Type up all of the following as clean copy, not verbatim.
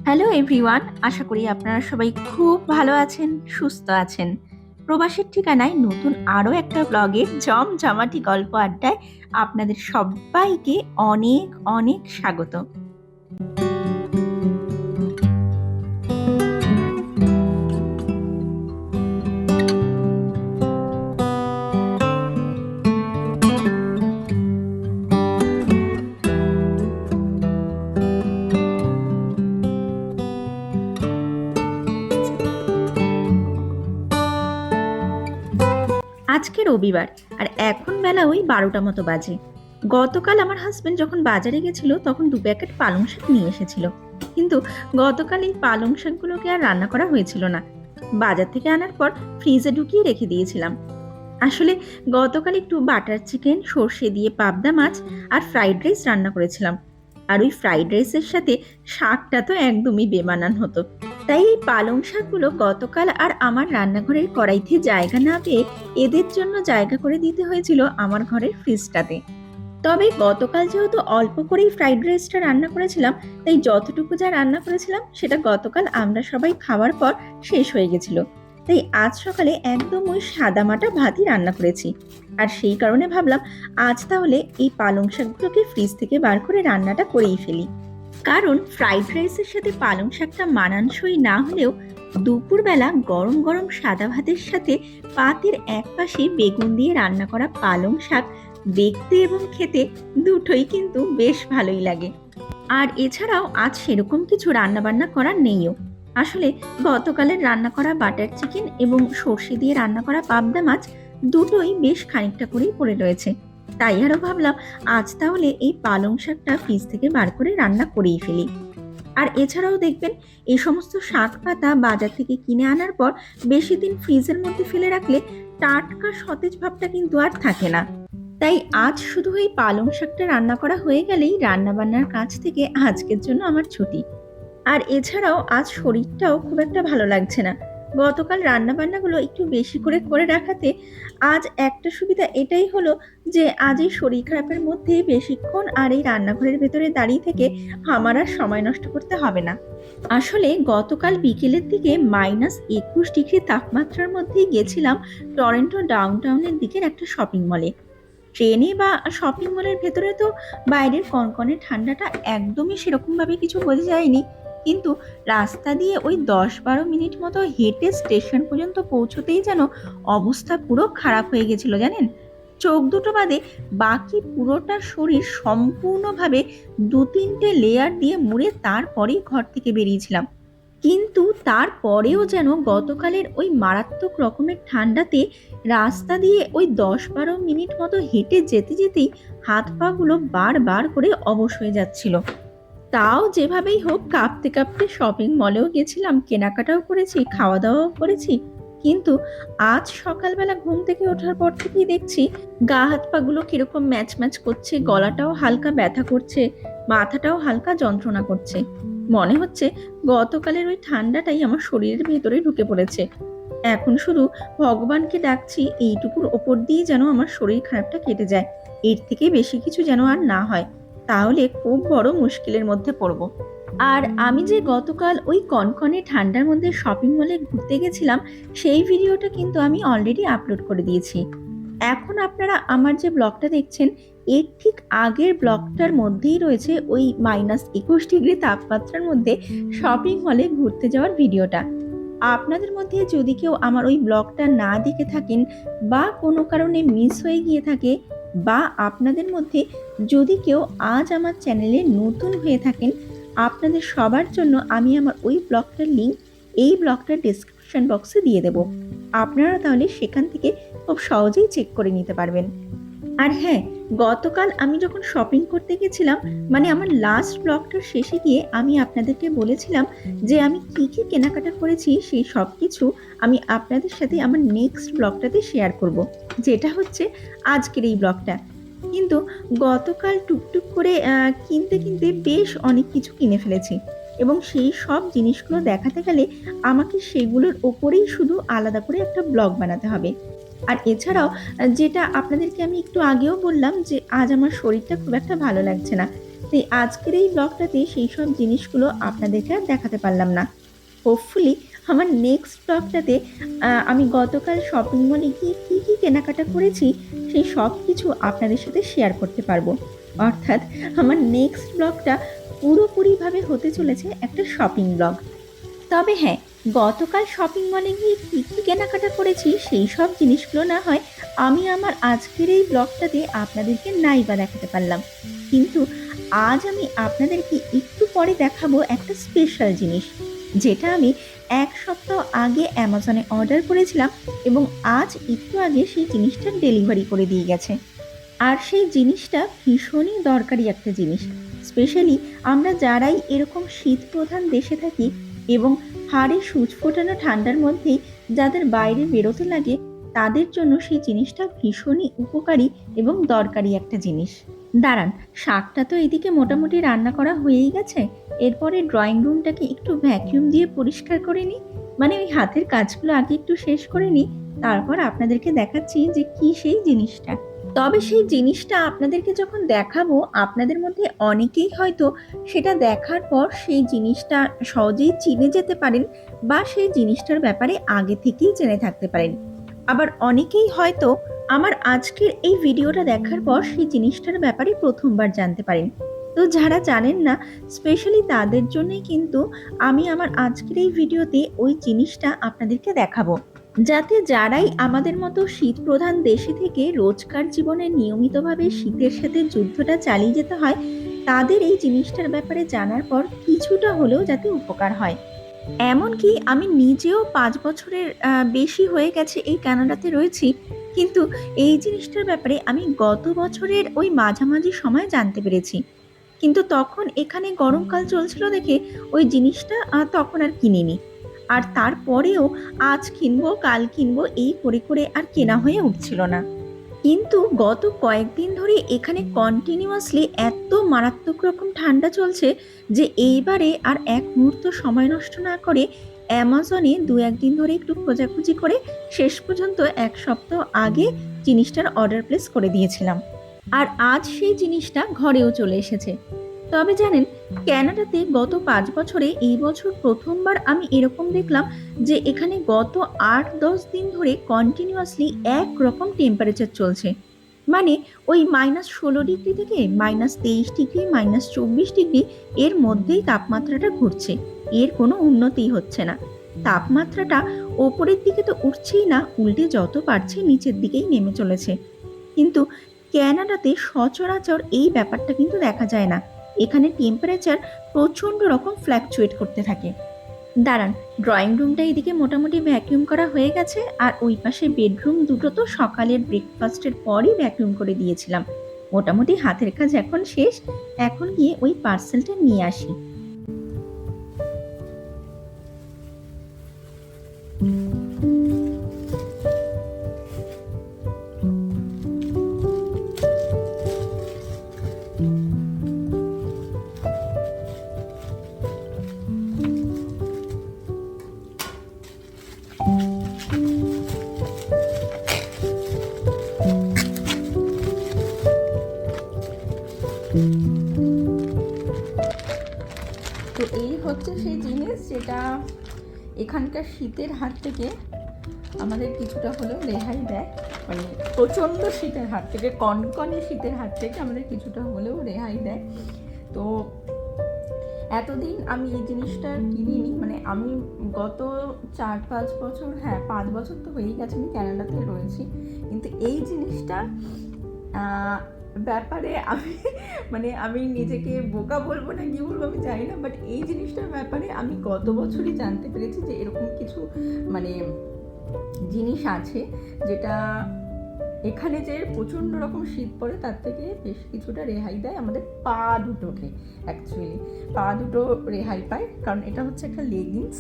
Hello everyone, আশা করি আপনারা সবাই খুব ভালো আছেন, সুস্থ আছেন। প্রবাসের ঠিকানায় নতুন আরও একটা ব্লগের জমজমাটি গল্প আড্ডায় আপনাদের সবাইকে অনেক অনেক স্বাগত। আজকে রবিবার, আর এখন বেলা ওই 12টা মতো বাজে। গতকাল আমার হাজবেন্ড যখন বাজারে গেছিল তখন 2 প্যাকেট পালং শাক নিয়ে এসেছিল, কিন্তু গতকাল এই পালং শাকগুলোকে আর রান্না করা হয়েছিল না। বাজার থেকে আনার পর ফ্রিজে ঢুকিয়ে রেখে দিয়েছিলাম। আসলে গতকাল একটু বাটার চিকেন, সর্ষে দিয়ে পাবদা মাছ আর ফ্রাইড রাইস রান্না করেছিলাম। আর ওই ফ্রাইড রাইসের সাথে শাকটা তো একদমই বেমানান হতো। তাই এই পালং শাকগুলো গতকাল আর আমার রান্নাঘরের কড়াইতে জায়গা না পেয়ে এদের জন্য জায়গা করে দিতে হয়েছিল আমার ঘরের ফ্রিজটাতে। তবে গতকাল যেহেতু অল্প করেই ফ্রাইড রাইসটা রান্না করেছিলাম, তাই যতটুকু যা রান্না করেছিলাম সেটা গতকাল আমরা সবাই খাওয়ার পর শেষ হয়ে গেছিল। তাই আজ সকালে একদম ওই সাদামাটা ভাতই রান্না করেছি। আর সেই কারণে ভাবলাম আজ তাহলে এই পালং শাকগুলোকে ফ্রিজ থেকে বার করে রান্নাটা করেই ফেলি। কারণ ফ্রাইড রাইসের সাথে পালং শাকটা মানানসই না হলেও দুপুরবেলা গরম গরম সাদা ভাতের সাথে পাতের এক পাশে বেগুন দিয়ে রান্না করা পালং শাক দেখতে এবং খেতে দুটোই কিন্তু বেশ ভালোই লাগে। আর এছাড়াও আজ সেরকম কিছু রান্না বান্না করার নেইও। আসলে গতকালের রান্না করা বাটার চিকেন এবং সর্ষে দিয়ে রান্না করা পাবদা মাছ দুটোই বেশ খানিকটা করেই পড়ে রয়েছে। তাই আরও ভাবলাম আজ তাহলে এই পালং শাকটা ফ্রিজ থেকে বার করে রান্না করেই ফেলি। আর এছাড়াও দেখবেন এই সমস্ত শাক পাতা বাজার থেকে কিনে আনার পর বেশি দিন ফ্রিজের মধ্যে ফেলে রাখলে টাটকা সতেজ ভাবটা কিন্তু আর থাকে না। তাই আজ শুধু এই পালং শাকটা রান্না করা হয়ে গেলেই রান্না বান্নার কাজ থেকে আজকের জন্য আমার ছুটি। আর এছাড়াও আজ শরীরটাও খুব একটা ভালো লাগছে না। গতকাল রান্না বান্নাগুলো একটু বেশি করে করে রাখাতে আজ একটা সুবিধা এটাই হলো যে আজ এই শরীর খারাপের মধ্যে বেশিক্ষণ আর এই রান্নাঘরের ভেতরে দাঁড়িয়ে থেকে আমার আর সময় নষ্ট করতে হবে না। আসলে গতকাল বিকেলের দিকে -21 ডিগ্রি তাপমাত্রার মধ্যেই গেছিলাম টরন্টো ডাউনটাউনের দিকের একটা শপিং মলে। ট্রেনে বা শপিং মলের ভেতরে তো বাইরের কনকনে ঠান্ডাটা একদমই সেরকমভাবে কিছু বোঝা যায়নি, কিন্তু রাস্তা দিয়ে ওই 10-12 মিনিট মতো হেঁটে স্টেশন পর্যন্ত পৌঁছতেই যেন অবস্থা পুরো খারাপ হয়ে গেছিল জানেন। চোখ দুটো বাদে বাকি পুরোটা শরীর সম্পূর্ণভাবে 2-3টে লেয়ার দিয়ে মুড়ে তারপরেই ঘর থেকে বেরিয়েছিলাম। কিন্তু তারপরেও যেন গতকালের ওই মারাত্মক রকমের ঠান্ডাতে রাস্তা দিয়ে ওই 10-12 মিনিট মতো হেঁটে যেতে যেতেই হাত পাগুলো বারবার করে অবশ হয়ে যাচ্ছিল। তাও যেভাবেই হোক কাঁপতে কাঁপতে শপিং মলেও গেছিলাম, কেনাকাটাও করেছি, খাওয়া দাওয়াও করেছি। কিন্তু আজ সকালবেলা ঘুম থেকে ওঠার পর থেকেই দেখছি গা হাত পাগুলো কিরকম ম্যাচ ম্যাচ করছে, গলাটাও হালকা ব্যথা করছে, মাথাটাও হালকা যন্ত্রণা করছে। মনে হচ্ছে গতকালের ওই ঠান্ডাটাই আমার শরীরের ভেতরে ঢুকে পড়েছে। এখন শুধু ভগবানকে ডাকছি এইটুকুর ওপর দিয়ে যেন আমার শরীর খারাপটা কেটে যায়, এর থেকে বেশি কিছু যেন আর না হয়, তাহলে খুব বড় মুশকিলের মধ্যে পড়ব। আর আমি যে গতকাল ওই কনকনে ঠান্ডার মধ্যে শপিং মলে ঘুরতে গেছিলাম সেই ভিডিওটা কিন্তু আমি অলরেডি আপলোড করে দিয়েছি। এখন আপনারা আমার যে ব্লগটা দেখছেন এর ঠিক আগের ব্লগটার মধ্যেই রয়েছে ওই -21 ডিগ্রি তাপমাত্রার মধ্যে শপিং মলে ঘুরতে যাওয়ার ভিডিওটা। আপনাদের মধ্যে যদি কেউ আমার ওই ব্লগটা না দেখে থাকেন বা কোনো কারণে মিস হয়ে গিয়ে থাকে, বা আপনাদের মধ্যে যদি কেউ আজ আমার চ্যানেলে নতুন হয়ে থাকেন, আপনাদের সবার জন্য আমি আমার ওই ব্লগটার লিঙ্ক এই ব্লগটার ডেসক্রিপশন বক্সে দিয়ে দেব। আপনারা তাহলে সেখান থেকে খুব সহজেই চেক করে নিতে পারবেন। আর হ্যাঁ, গতকাল আমি যখন শপিং করতে গেছিলাম, মানে আমার লাস্ট ব্লগটার শেষে গিয়ে আমি আপনাদেরকে বলেছিলাম যে আমি কি কি কেনাকাটা করেছি সেই সব কিছু আমি আপনাদের সাথে আমার নেক্সট ব্লগটাতে শেয়ার করব, যেটা হচ্ছে আজকের এই ব্লগটা। কিন্তু গতকাল টুকটুক করে কিনতে কিনতে বেশ অনেক কিছু কিনে ফেলেছি এবং সেই সব জিনিসগুলো দেখাতে গেলে আমাকে সেগুলোর ওপরেই শুধু আলাদা করে একটা ব্লগ বানাতে হবে। আর এছাড়াও যেটা আপনাদেরকে আমি একটু আগেও বললাম যে আজ আমার শরীরটা খুব একটা ভালো লাগছে না। তাই আজকের এই ব্লগটাতে সেই সব জিনিসগুলো আপনাদেরকে আর দেখাতে পারলাম না। হোপফুলি আমার নেক্সট ব্লগটাতে আমি গতকাল শপিং মলে গিয়ে কী কেনাকাটা করেছি সেই সব কিছু আপনাদের সাথে শেয়ার করতে পারবো। অর্থাৎ আমার নেক্সট ব্লগটা পুরোপুরিভাবে হতে চলেছে একটা শপিং ব্লগ। তবে হ্যাঁ, গতকাল শপিং মলে গিয়ে কী কেনাকাটা করেছি সেই সব জিনিসগুলো না হয় আমি আমার আজকের এই ব্লগটাতে আপনাদেরকে নাই বা দেখাতে পারলাম। কিন্তু আজ আমি আপনাদেরকে একটু পরে দেখাবো একটা স্পেশাল জিনিস, যেটা আমি ১ সপ্তাহ আগে অ্যামাজনে অর্ডার করেছিলাম এবং আজ একটু আগে সেই জিনিসটা ডেলিভারি করে দিয়ে গেছে। আর সেই জিনিসটা ভীষণই দরকারি একটা জিনিস। স্পেশালি আমরা যারাই এরকম শীতপ্রধান দেশে থাকি এবং হাড়ে সূঁচ ফোটানো ঠান্ডার মধ্যেই যাদের বাইরে বেরোতে লাগে, তাদের জন্য সেই জিনিসটা ভীষণই উপকারী এবং দরকারি একটা জিনিস। দাঁড়ান, শাকটা তো এদিকে মোটামুটি রান্না করা হয়েই গেছে। এরপরে ড্রয়িং রুমটাকে একটু ভ্যাকিউম দিয়ে পরিষ্কার করে নিই, মানে ওই হাতের কাজগুলো আগে একটু শেষ করে নিই, তারপর আপনাদেরকে দেখাচ্ছি যে কি সেই জিনিসটা। তবে সেই জিনিসটা আপনাদেরকে যখন দেখাবো, আপনাদের মধ্যে অনেকেই হয়তো সেটা দেখার পর সেই জিনিসটা সহজেই চিনে যেতে পারেন বা সেই জিনিসটার ব্যাপারে আগে থেকেই জেনে থাকতে পারেন। আবার অনেকেই হয়তো আমার আজকের এই ভিডিওটা দেখার পর সেই জিনিসটার ব্যাপারে প্রথমবার জানতে পারেন। তো যারা জানেন না, স্পেশালি তাদের জন্যই কিন্তু আমি আমার আজকের এই ভিডিওতে ওই জিনিসটা আপনাদেরকে দেখাবো, যাতে যারাই আমাদের মতো শীতপ্রধান দেশে থেকে রোজকার জীবনে নিয়মিতভাবে শীতের সাথে যুদ্ধটা চালিয়ে যেতে হয়, তাদের এই জিনিসটার ব্যাপারে জানার পর কিছুটা হলেও যাতে উপকার হয়। এমনকি আমি নিজেও ৫ বছরের বেশি হয়ে গেছে এই কানাডাতে রয়েছি। কিন্তু এই জিনিসটার ব্যাপারে আমি গত বছরের ওই মাঝামাঝি সময়ে জানতে পেরেছি। কিন্তু তখন এখানে গরমকাল চলছিল দেখে ওই জিনিসটা তখন আর কিনিনি। আর তারপরেও আজ কিনবো, কাল কিনবো এই করে আর কেনা হয়ে উঠছিল না। কিন্তু গত কয়েকদিন ধরে এখানে কন্টিনিউয়াসলি এত মারাত্মক রকম ঠান্ডা চলছে যে এইবারে আর এক মুহূর্ত সময় নষ্ট না করে অ্যামাজনে ২-১ দিন ধরে একটু খোঁজাখুঁজি করে শেষ পর্যন্ত ১ সপ্তাহ আগে জিনিসটার অর্ডার প্লেস করে দিয়েছিলাম। আর আজ সেই জিনিসটা ঘরেও চলে এসেছে। তবে জানেন, ক্যানাডাতে গত ৫ বছরে এই বছর প্রথমবার আমি এরকম দেখলাম যে এখানে গত ৮-১০ দিন ধরে কন্টিনিউয়াসলি একরকম টেম্পারেচার চলছে। মানে ওই -১৬ ডিগ্রি থেকে -২৩ ডিগ্রি, -২৪ ডিগ্রি এর মধ্যেই তাপমাত্রাটা ঘুরছে। এর কোনো উন্নতিই হচ্ছে না। তাপমাত্রাটা ওপরের দিকে তো উঠছেই না, উল্টে যত পারছে নিচের দিকেই নেমে চলেছে। কিন্তু ক্যানাডাতে সচরাচর এই ব্যাপারটা কিন্তু দেখা যায় না। এখানে টেম্পারেচার প্রচণ্ড রকম ফ্ল্যাকচুয়েট করতে থাকে। দাঁড়ান, ড্রয়িং রুমটা এদিকে মোটামুটি ভ্যাকিউম করা হয়ে গেছে আর ওই পাশে বেডরুম দুটো তো সকালের ব্রেকফাস্টের পরই ভ্যাকিউম করে দিয়েছিলাম। মোটামুটি হাতের কাজ এখন শেষ। এখন গিয়ে ওই পার্সেলটা নিয়ে আসি। তো এই হচ্ছে সেই জিনিস যেটা এখানকার শীতের হাত থেকে আমাদের কিছুটা হলেও রেহাই দেয়। মানে প্রচণ্ড শীতের হাত থেকে, কনকনে শীতের হাত থেকে আমাদের কিছুটা হলেও রেহাই দেয়। তো এতদিন আমি এই জিনিসটা কিনিনি, মানে আমি গত ৪-৫ বছর, হ্যাঁ ৫ বছর তো হয়েই গেছে আমি ক্যানাডাতে রয়েছি, কিন্তু এই জিনিসটা ব্যাপারে আমি আমি নিজেকে বোকা বলবো না কি বলবো আমি জানি না, বাট এই জিনিসটার ব্যাপারে আমি গত বছরই জানতে পেরেছি যে এরকম কিছু জিনিস আছে যেটা এখানে যে প্রচণ্ড রকম শীত পড়ে তার থেকে বেশ কিছুটা রেহাই দেয় আমাদের পা দুটোকে। অ্যাকচুয়ালি পা দুটো রেহাই পায়, কারণ এটা হচ্ছে একটা লেগিংস,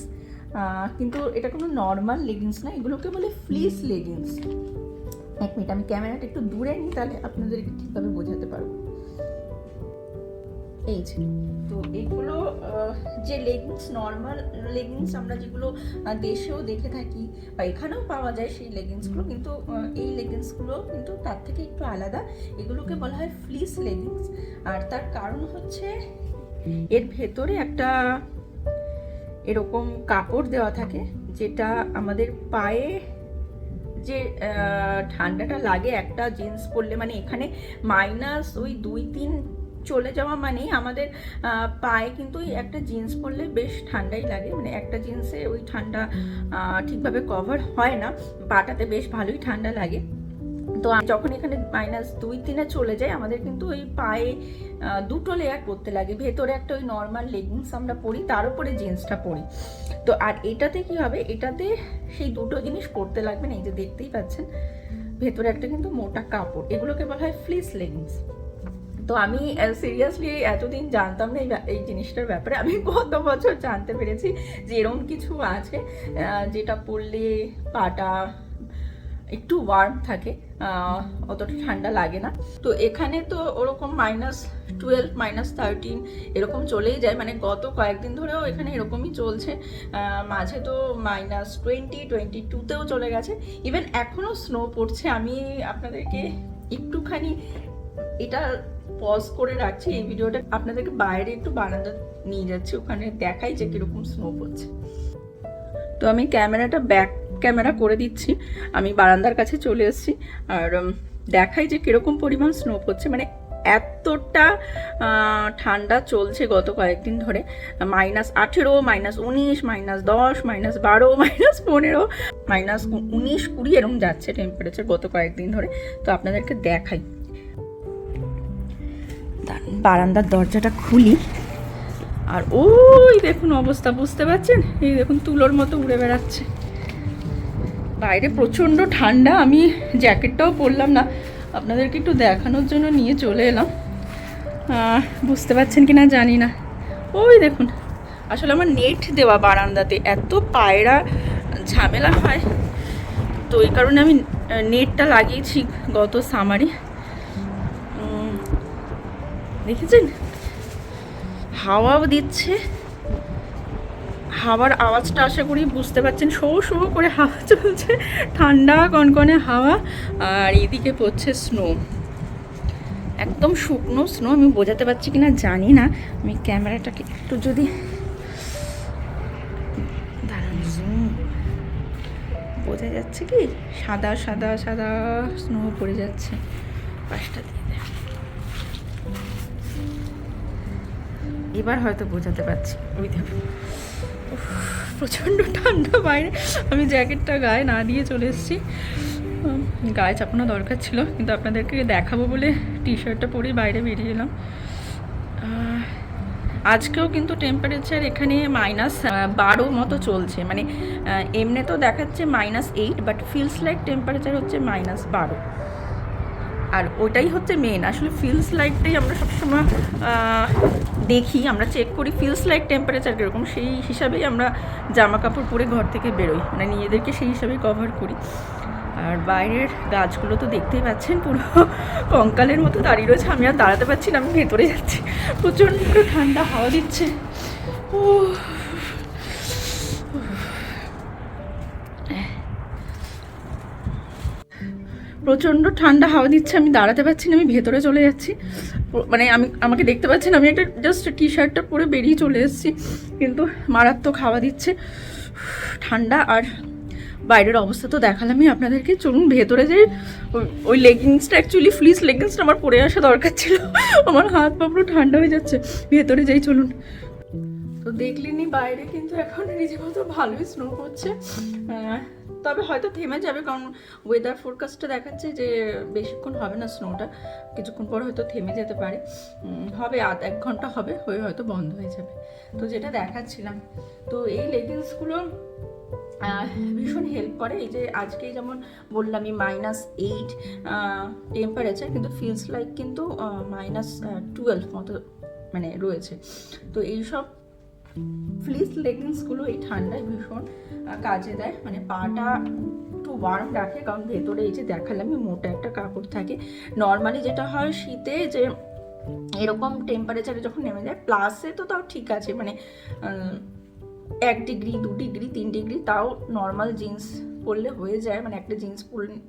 কিন্তু এটা কোনো নর্মাল লেগিংস না, এগুলোকে বলে ফ্লিস লেগিংস। এক মিনিট, আমি ক্যামেরাটা একটু দূরে নিই, তাহলে আপনাদেরকে ঠিকভাবে বোঝাতে পারবো। এই যে, তো এগুলো যে লেগিংস, নর্মাল লেগিংস আমরা যেগুলো দেশেও দেখে থাকি বা এখানেও পাওয়া যায় সেই লেগিংসগুলো, কিন্তু এই লেগিংসগুলো কিন্তু তার থেকে একটু আলাদা। এগুলোকে বলা হয় ফ্লিস লেগিংস। আর তার কারণ হচ্ছে এর ভেতরে একটা এরকম কাপড় দেওয়া থাকে, যেটা আমাদের পায়ে যে ঠান্ডাটা লাগে একটা জিন্স পরলে, মানে এখানে মাইনাস ওই 2-3 চলে যাওয়া মানেই আমাদের পায়ে কিন্তু একটা জিন্স পরলে বেশ ঠান্ডাই লাগে, মানে একটা জিন্সে ওই ঠান্ডা ঠিকভাবে কভার হয় না, পাটাতে বেশ ভালোই ঠান্ডা লাগে। তো যখন এখানে -2-3 চলে যায়, আমাদের কিন্তু ওই পায়ে দুটো লেয়ার করতে লাগে। ভেতরে একটা ওই নর্মাল লেগিংস আমরা পরি, তার উপরে জিন্সটা পরি। তো আর এটাতে কি হবে, এটাতে সেই দুটো জিনিস পরতে লাগবে না। এই যে দেখতেই পাচ্ছেন, ভেতরে একটা কিন্তু মোটা কাপড়, এগুলোকে বলা হয় ফ্লিস লেগিংস। তো আমি সিরিয়াসলি এতদিন জানতাম না এই জিনিসটার ব্যাপারে। আমি গত বছর জানতে পেরেছি যে এরকম কিছু আছে যেটা পরলে পাটা একটু ওয়ার্ম থাকে, অতটা ঠান্ডা লাগে না। তো এখানে তো ওরকম -12 -13 এরকম চলেই যায়, মানে গত কয়েকদিন ধরেও এখানে এরকমই চলছে। মাঝে তো -20-22তেও চলে গেছে, ইভেন এখনও স্নো পড়ছে। আমি আপনাদেরকে একটুখানি এটা পজ করে রাখছি এই ভিডিওটা, আপনাদেরকে বাইরে একটু বারান্দা নিয়ে যাচ্ছি, ওখানে দেখাই যে কিরকম স্নো পড়ছে। তো আমি ক্যামেরাটা ব্যাক ক্যামেরা করে দিচ্ছি, আমি বারান্দার কাছে চলে এসেছি, আর দেখাই যে কিরকম পরিমাণ স্নো পড়ছে। মানে এতটা ঠান্ডা চলছে গত কয়েকদিন ধরে, -18, -19, -10, -12, -15, -19-20 এরকম যাচ্ছে টেম্পারেচার গত কয়েকদিন ধরে। তো আপনাদেরকে দেখাই, বারান্দার দরজাটা খুলি, আর ওই দেখুন অবস্থা, বুঝতে পারছেন? এই দেখুন তুলোর মতো উড়ে বেড়াচ্ছে। বাইরে প্রচণ্ড ঠান্ডা, আমি জ্যাকেটটাও পরলাম না, আপনাদেরকে একটু দেখানোর জন্য নিয়ে চলে এলাম। বুঝতে পারছেন কি না জানি না, ওই দেখুন। আসলে আমার নেট দেওয়া বারান্দাতে, এত পায়রা ঝামেলা হয়, তো এই কারণে আমি নেটটা লাগিয়েছি গত সামারে। দেখেছেন হাওয়াও দিচ্ছে, হাওয়ার আওয়াজটা আশা করি বুঝতে পারছেন। শো শো করে হাওয়া চলছে, ঠান্ডা কনকনে হাওয়া, আর এদিকে পড়ছে স্নো, একদম শুকনো স্নো। আমি বোঝাতে পারছি কিনা জানি না, আমি ক্যামেরাটাকে একটু যদি দাঁড়ান, বোঝা যাচ্ছে কি, সাদা সাদা সাদা স্নো পড়ে যাচ্ছে পাশটা দিয়ে। এবার হয়তো বোঝাতে পারছি, ওই দেখুন প্রচণ্ড ঠান্ডা বাইরে। আমি জ্যাকেটটা গায়ে না দিয়ে চলে এসেছি, গায়ে চাপানো দরকার ছিল, কিন্তু আপনাদেরকে দেখাবো বলে টি শার্টটা পরে বাইরে বেরিয়ে এলাম। আজকেও কিন্তু টেম্পারেচার এখানে -12 মতো চলছে, মানে এমনি তো দেখাচ্ছে -8, বাট ফিলস লাইক টেম্পারেচার হচ্ছে -12। আর ওটাই হচ্ছে মেন, আসলে ফিলস লাইকটাই আমরা সবসময় দেখি, আমরা চেক করি ফিলস লাইক টেম্পারেচার কীরকম, সেই হিসাবেই আমরা জামা কাপড় পরে ঘর থেকে বেরোই, মানে নিজেদেরকে সেই হিসাবেই কভার করি। আর বাইরের গাছগুলো তো দেখতেই পাচ্ছেন, পুরো কঙ্কালের মতো দাঁড়িয়ে রয়েছে। আমি আর দাঁড়াতে পারছি না, আমি ভেতরে যাচ্ছি, প্রচণ্ড ঠান্ডা হাওয়া দিচ্ছে। ও প্রচণ্ড ঠান্ডা হাওয়া দিচ্ছে, আমি দাঁড়াতে পারছি না, আমি ভেতরে চলে যাচ্ছি। মানে আমাকে দেখতে পাচ্ছেন, আমি একটা জাস্ট টি শার্টটা পরে বেরিয়ে চলে এসেছি, কিন্তু মারাত্মক হাওয়া দিচ্ছে, ঠান্ডা। আর বাইরের অবস্থা তো দেখালামই আপনাদেরকে, চলুন ভেতরে যাই। ওই লেগিংসটা, অ্যাকচুয়ালি ফ্লিস লেগিংসটা আমার পরে আসা দরকার ছিল, আমার হাত পা পুরো ঠান্ডা হয়ে যাচ্ছে। ভেতরে যাই চলুন। তো দেখলেনি বাইরে কিন্তু এখন রীতিমতো ভালোই স্নো পড়ছে, তবে হয়তো থেমে যাবে, কারণ ওয়েদার ফোরকাস্টটা দেখাচ্ছে যে বেশিক্ষণ হবে না স্নোটা, কিছুক্ষণ পর হয়তো থেমে যেতে পারে, হবে 1 ঘন্টা হবে, হয়ে হয়তো বন্ধ হয়ে যাবে। তো যেটা দেখাচ্ছিলাম, তো এই লেগিংসগুলো ভীষণ হেল্প করে। এই যে আজকেই যেমন বললামই -8 টেম্পারেচার, কিন্তু ফিলস লাইক কিন্তু -12 মতো মানে রয়েছে। তো এইসব ফ্লিস লেগিংসগুলো এই ঠান্ডায় ভীষণ কাজে দেয়, মানে পাটা একটু একটু ওয়ার্ম রাখে, কারণ ভেতরে এই যে দেখালামই মোটা একটা কাপড় থাকে। নর্মালি যেটা হয় শীতে যে এরকম টেম্পারেচারে যখন নেমে যায়, প্লাসে তো তাও ঠিক আছে, মানে 1 ডিগ্রি 2 ডিগ্রি 3 ডিগ্রি তাও নর্মাল জিন্স পরলে হয়ে যায়, মানে একটা জিন্স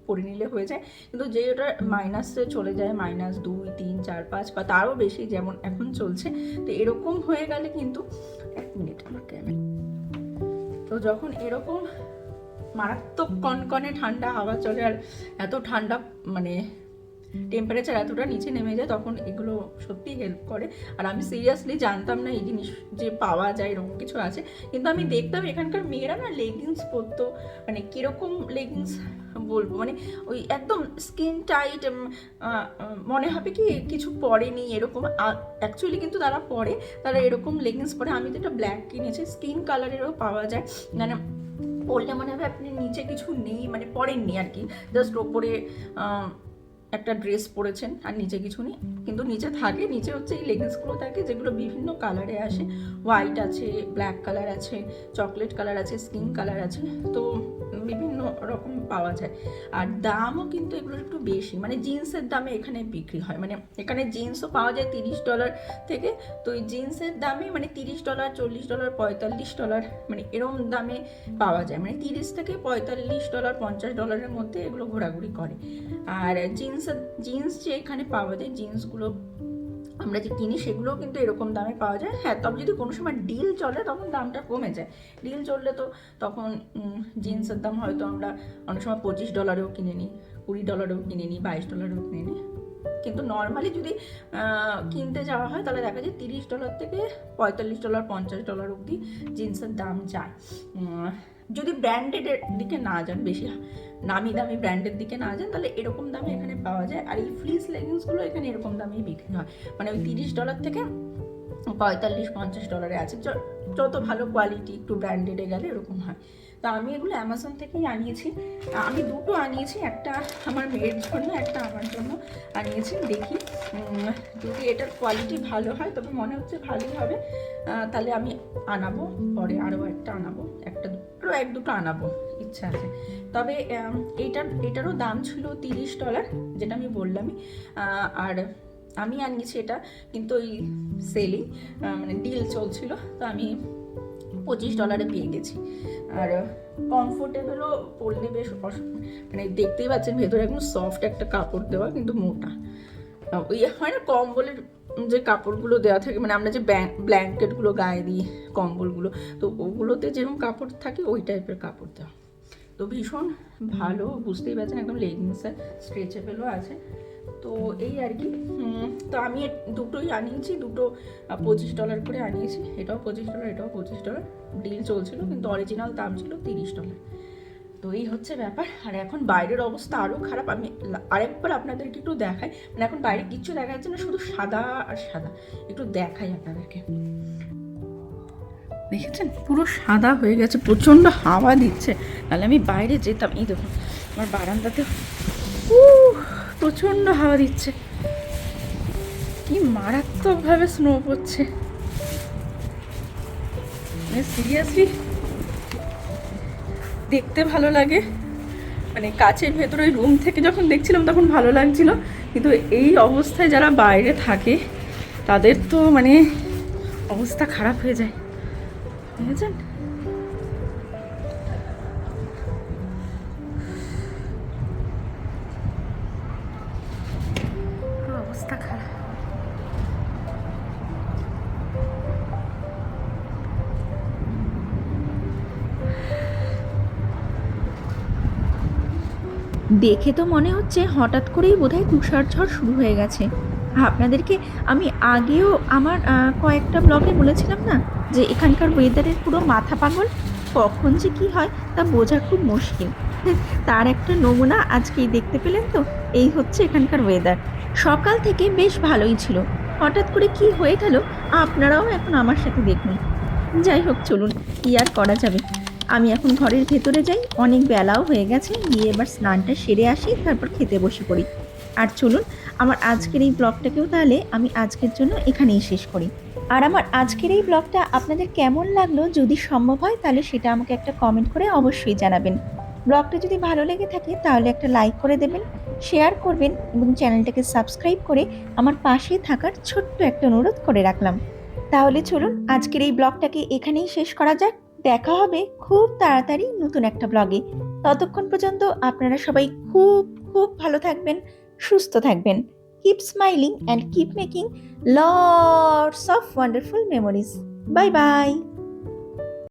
পরে নিলে হয়ে যায়। কিন্তু যে ওটা মাইনাসে চলে যায়, -2, 3, 4, 5 বা তারও বেশি যেমন এখন চলছে, তো এরকম হয়ে গেলে কিন্তু 1 মিনিট আমার ক্যামেরা, তো যখন এরকম মারাত্মক কনকনে ঠান্ডা হাওয়া চলে আর এত ঠান্ডা মানে টেম্পারেচার এতটা নিচে নেমে যায়, তখন এগুলো সত্যি হেল্প করে। আর আমি সিরিয়াসলি জানতাম না এই জিনিস যে পাওয়া যায়, এরকম কিছু আছে। কিন্তু আমি দেখতাম এখানকার মেয়েরা না লেগিংস পরতো, মানে কীরকম লেগিংস বলবো, মানে ওই একদম স্কিন টাইট, মনে হবে কি কিছু পরেনি এরকম, অ্যাকচুয়ালি কিন্তু তারা পরে, তারা এরকম লেগিংস পরে। আমি তো এটা ব্ল্যাক কিনেছি, স্কিন কালারেরও পাওয়া যায়, মানে পরলে মনে হবে আপনি নিচে কিছু নেই, মানে পরেননি আর কি, জাস্ট ওপরে একটা ড্রেস পরেছেন আর নিচে কিছু নেই, কিন্তু নিচে থাকে, নিচে হচ্ছে এই লেগিংসগুলো থাকে যেগুলো বিভিন্ন কালারে আসে, হোয়াইট আছে, ব্ল্যাক কালার আছে, চকলেট কালার আছে, স্কিন কালার আছে, তো বিভিন্ন রকম পাওয়া যায়। আর দামও কিন্তু এগুলোর একটু বেশি, মানে জিন্সের দামে এখানে বিক্রি হয়, মানে এখানে জিন্সও পাওয়া যায় $30 থেকে, তো এই জিন্সের দামে মানে $30, $40, $45, মানে এরম দামে পাওয়া যায়, মানে 30 থেকে $45, $50 মধ্যে এগুলো ঘোরাঘুরি করে। আর জিন্স যে এখানে পাওয়া যায়, জিন্সগুলো আমরা যে কিনি সেগুলোও কিন্তু এরকম দামে পাওয়া যায়। হ্যাঁ, তবে যদি কোনো সময় ডিল চলে তখন দামটা কমে যায়। ডিল চললে তো তখন জিন্সের দাম হয়তো আমরা অনেক সময় $25 কিনে নিই, $20 কিনে নিই, $22 কিনে নিই। কিন্তু নর্মালি যদি কিনতে যাওয়া হয় তাহলে দেখা যায় $30 থেকে $45, $50 অবধি জিন্সের দাম যায়। যদি ব্র্যান্ডেডের দিকে না যান, বেশি নামি দামি ব্র্যান্ডের দিকে না যান, তাহলে এরকম দামে এখানে পাওয়া যায়। আর এই ফ্লিস লেগিংসগুলো এখানে এরকম দামেই বিক্রি হয়, মানে ওই $30 থেকে $45-50 আছে, যত ভালো কোয়ালিটি একটু ব্র্যান্ডেডে গেলে এরকম হয়। তো আমি এগুলো অ্যামাজন থেকেই আনিয়েছি, আমি দুটো আনিয়েছি, একটা আমার মেয়ের জন্য, একটা আমার জন্য আনিয়েছি। দেখি যদি এটার কোয়ালিটি ভালো হয়, তবে মনে হচ্ছে ভালোই হবে, তাহলে আমি আনাবো, পরে আরও একটা আনাবো, আরও 1-2টো আনাবো ইচ্ছা আছে। তবে এটারও দাম ছিল $30, যেটা আমি বললামই। আর আমি আনিয়েছি এটা কিন্তু ওই সেলিং, মানে ডিল চলছিল, তো আমি $25 পেয়ে গেছি। আর কমফোর্টেবলও, পরলে বেশ, মানে দেখতেই পাচ্ছেন ভেতরে একদম সফট একটা কাপড় দেওয়া, কিন্তু মোটা, ওই হয় না কম্বলের যে কাপড়গুলো দেওয়া থাকে, মানে আমরা যে ব্ল্যাঙ্কেটগুলো গায়ে দিই, কম্বলগুলো, তো ওগুলোতে যেরকম কাপড় থাকে ওই টাইপের কাপড় দেওয়া। তো ভীষণ ভালো, বুঝতেই পারছেন একদম লেগিংসের স্ট্রেচেবলও আছে। তো এই আর কি। তো আমি দুটোই আনিয়েছি, দুটো $25 করে আনিয়েছি, এটাও $25, এটাও $25, ডিল চলছিল, কিন্তু অরিজিনাল দাম ছিল $30। তো এই হচ্ছে ব্যাপার। আর এখন বাইরের অবস্থা আরও খারাপ, আমি আরেকবার আপনাদেরকে একটু দেখাই, মানে এখন বাইরে কিচ্ছু দেখা যাচ্ছে না, শুধু সাদা আর সাদা, একটু দেখাই আপনাদেরকে। দেখেছেন পুরো সাদা হয়ে গেছে, প্রচণ্ড হাওয়া দিচ্ছে, তাহলে আমি বাইরে যেতাম। এই দেখুন আমার বারান্দাতে প্রচণ্ড হাওয়া দিচ্ছে, কি মারাত্মকভাবে স্নো পড়ছে, মানে সিরিয়াসলি দেখতে ভালো লাগে, মানে কাচের ভেতরে ওই রুম থেকে যখন দেখছিলাম তখন ভালো লাগছিল, কিন্তু এই অবস্থায় যারা বাইরে থাকে তাদের তো মানে অবস্থা খারাপ হয়ে যায়, বুঝেছেন? অবস্থা খারাপ। দেখে তো মনে হচ্ছে হঠাৎ করেই বোধহয় তুষার ঝড় শুরু হয়ে গেছে। আপনাদেরকে আমি আগেও আমার কয়েকটা ব্লগে বলেছিলাম না যে এখানকার ওয়েদারের পুরো মাথা পাগল, কখন যে কি হয় তা বোঝা খুব মুশকিল। তার একটা নমুনা আজকেই দেখতে পেলেন তো, এই হচ্ছে এখানকার ওয়েদার। সকাল থেকে বেশ ভালোই ছিল, হঠাৎ করে কি হয়ে গেল আপনারাও এখন আমার সাথে দেখুন। যাই হোক, চলুন, কি আর করা যাবে। আমি এখন ঘরের ভেতরে যাই, অনেক বেলাও হয়ে গেছে, গিয়ে এবার স্নানটা সেরে আসি, তারপর খেতে বসে পড়ি। আর চলুন, আমার আজকের এই ব্লগটাকেও তাহলে আমি আজকের জন্য এখানেই শেষ করি। আর আমার আজকের এই ব্লগটা আপনাদের কেমন লাগলো, যদি সম্ভব হয় তাহলে সেটা আমাকে একটা কমেন্ট করে অবশ্যই জানাবেন। ব্লগটা যদি ভালো লেগে থাকে তাহলে একটা লাইক করে দেবেন, শেয়ার করবেন এবং চ্যানেলটাকে সাবস্ক্রাইব করে আমার পাশে থাকার ছোট্ট একটা অনুরোধ করে রাখলাম। তাহলে চলুন আজকের এই ব্লগটাকে এখানেই শেষ করা যাক। দেখা হবে খুব তাড়াতাড়ি নতুন একটা ব্লগে। ততক্ষণ পর্যন্ত আপনারা সবাই খুব খুব ভালো থাকবেন, সুস্থ থাকবেন। Keep smiling and keep making lots of wonderful memories. Bye bye.